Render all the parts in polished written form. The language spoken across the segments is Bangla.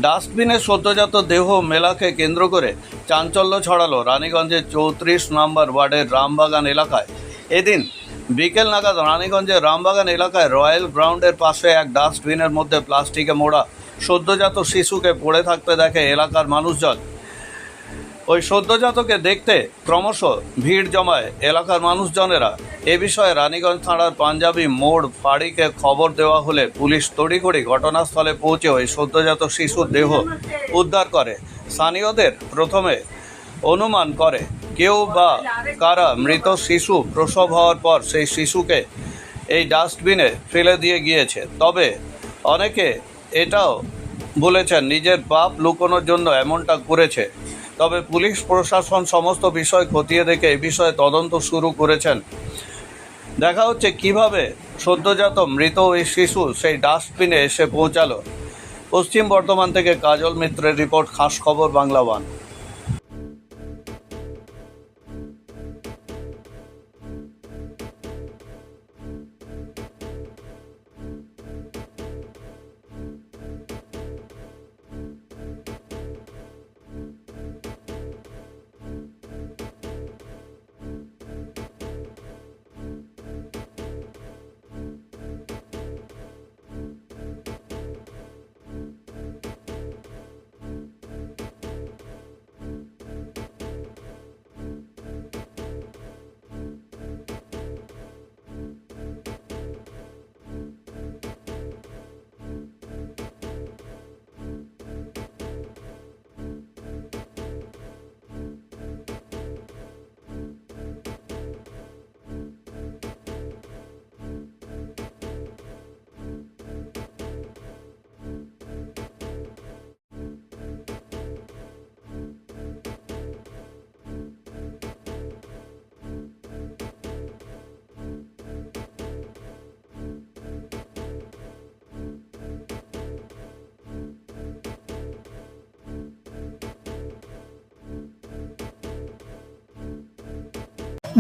ডাস্টবিনে সদ্যজাত দেহ মেলাকে কেন্দ্র করে চাঞ্চল্য ছড়ালো রানীগঞ্জের 34 নম্বর ওয়ার্ডের রামবাগান এলাকায়। এদিন বিকেল নাগাদ রানীগঞ্জের রামবাগান এলাকায় রয়্যাল গ্রাউন্ডের পাশে এক ডাস্টবিনের মধ্যে প্লাস্টিকে মোড়া সদ্যজাত শিশুকে পড়ে থাকতে দেখে এলাকার মানুষজন। ওই সদ্যজাতকে দেখতে ক্রমশ ভিড় জমায় এলাকার মানুষজনেরা। এ বিষয়ে রানীগঞ্জ থানার পাঞ্জাবি মোড় ফাঁড়িকে খবর দেওয়া হলে পুলিশ তড়িঘড়ি ঘটনাস্থলে পৌঁছে ওই সদ্যজাত শিশুর দেহ উদ্ধার করে। স্থানীয়দের প্রথমে অনুমান করে কেউ বা কারা মৃত শিশু প্রসব হওয়ার পর সেই শিশুকে এই ডাস্টবিনে ফেলে দিয়ে গিয়েছে। তবে অনেকে এটাও বলেছেন নিজের পাপ লুকোনোর জন্য এমনটা করেছে। তবে পুলিশ প্রশাসন সমস্ত বিষয় খতিয়ে দেখে এই বিষয়ে তদন্ত শুরু করেছেন। দেখা হচ্ছে কিভাবে সদ্যজাত মৃত ওই শিশু সেই ডাস্টবিনে এসে পৌঁছালো। পশ্চিম বর্ধমান থেকে কাজল মিত্রের রিপোর্ট, খাস খবর বাংলা ওয়ান।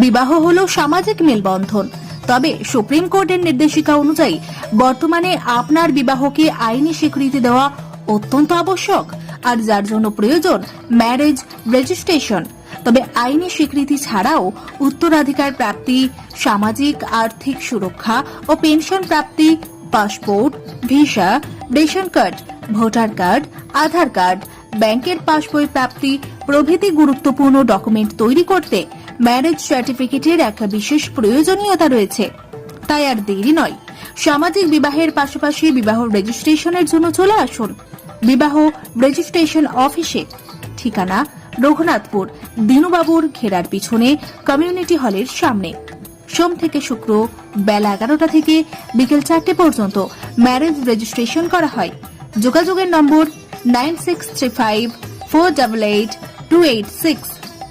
বিবাহ হলো সামাজিক মেলবন্ধন, তবে সুপ্রিম কোর্টের নির্দেশিকা অনুযায়ী বর্তমানে আপনার বিবাহকে আইনি স্বীকৃতি দেওয়া অত্যন্ত আবশ্যক, আর যার জন্য প্রয়োজন ম্যারেজ রেজিস্ট্রেশন। তবে আইনি স্বীকৃতি ছাড়াও উত্তরাধিকার প্রাপ্তি, সামাজিক আর্থিক সুরক্ষা ও পেনশন প্রাপ্তি, passport, visa, ration card, voter card, Aadhaar card, ব্যাংকের পাসবই প্রাপ্তি প্রভৃতি গুরুত্বপূর্ণ ডকুমেন্ট তৈরি করতে ম্যারেজ সার্টিফিকেটের একটা বিশেষ প্রয়োজনীয়তা রয়েছে। তাই আর দেরি নয়, সামাজিক বিবাহের পাশাপাশি বিবাহ রেজিস্ট্রেশনের জন্য চলে আসুন বিবাহ রেজিস্ট্রেশন অফিসে। ঠিকানা রঘুনাথপুর দিনুবাবুর ঘেরার পিছনে কমিউনিটি হলের সামনে। সোম থেকে শুক্র বেলা 11টা থেকে বিকেল 4টে পর্যন্ত ম্যারেজ রেজিস্ট্রেশন করা হয়। যোগাযোগের নম্বর 9635488286,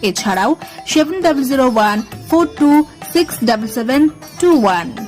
এছাড়াও 700142677721।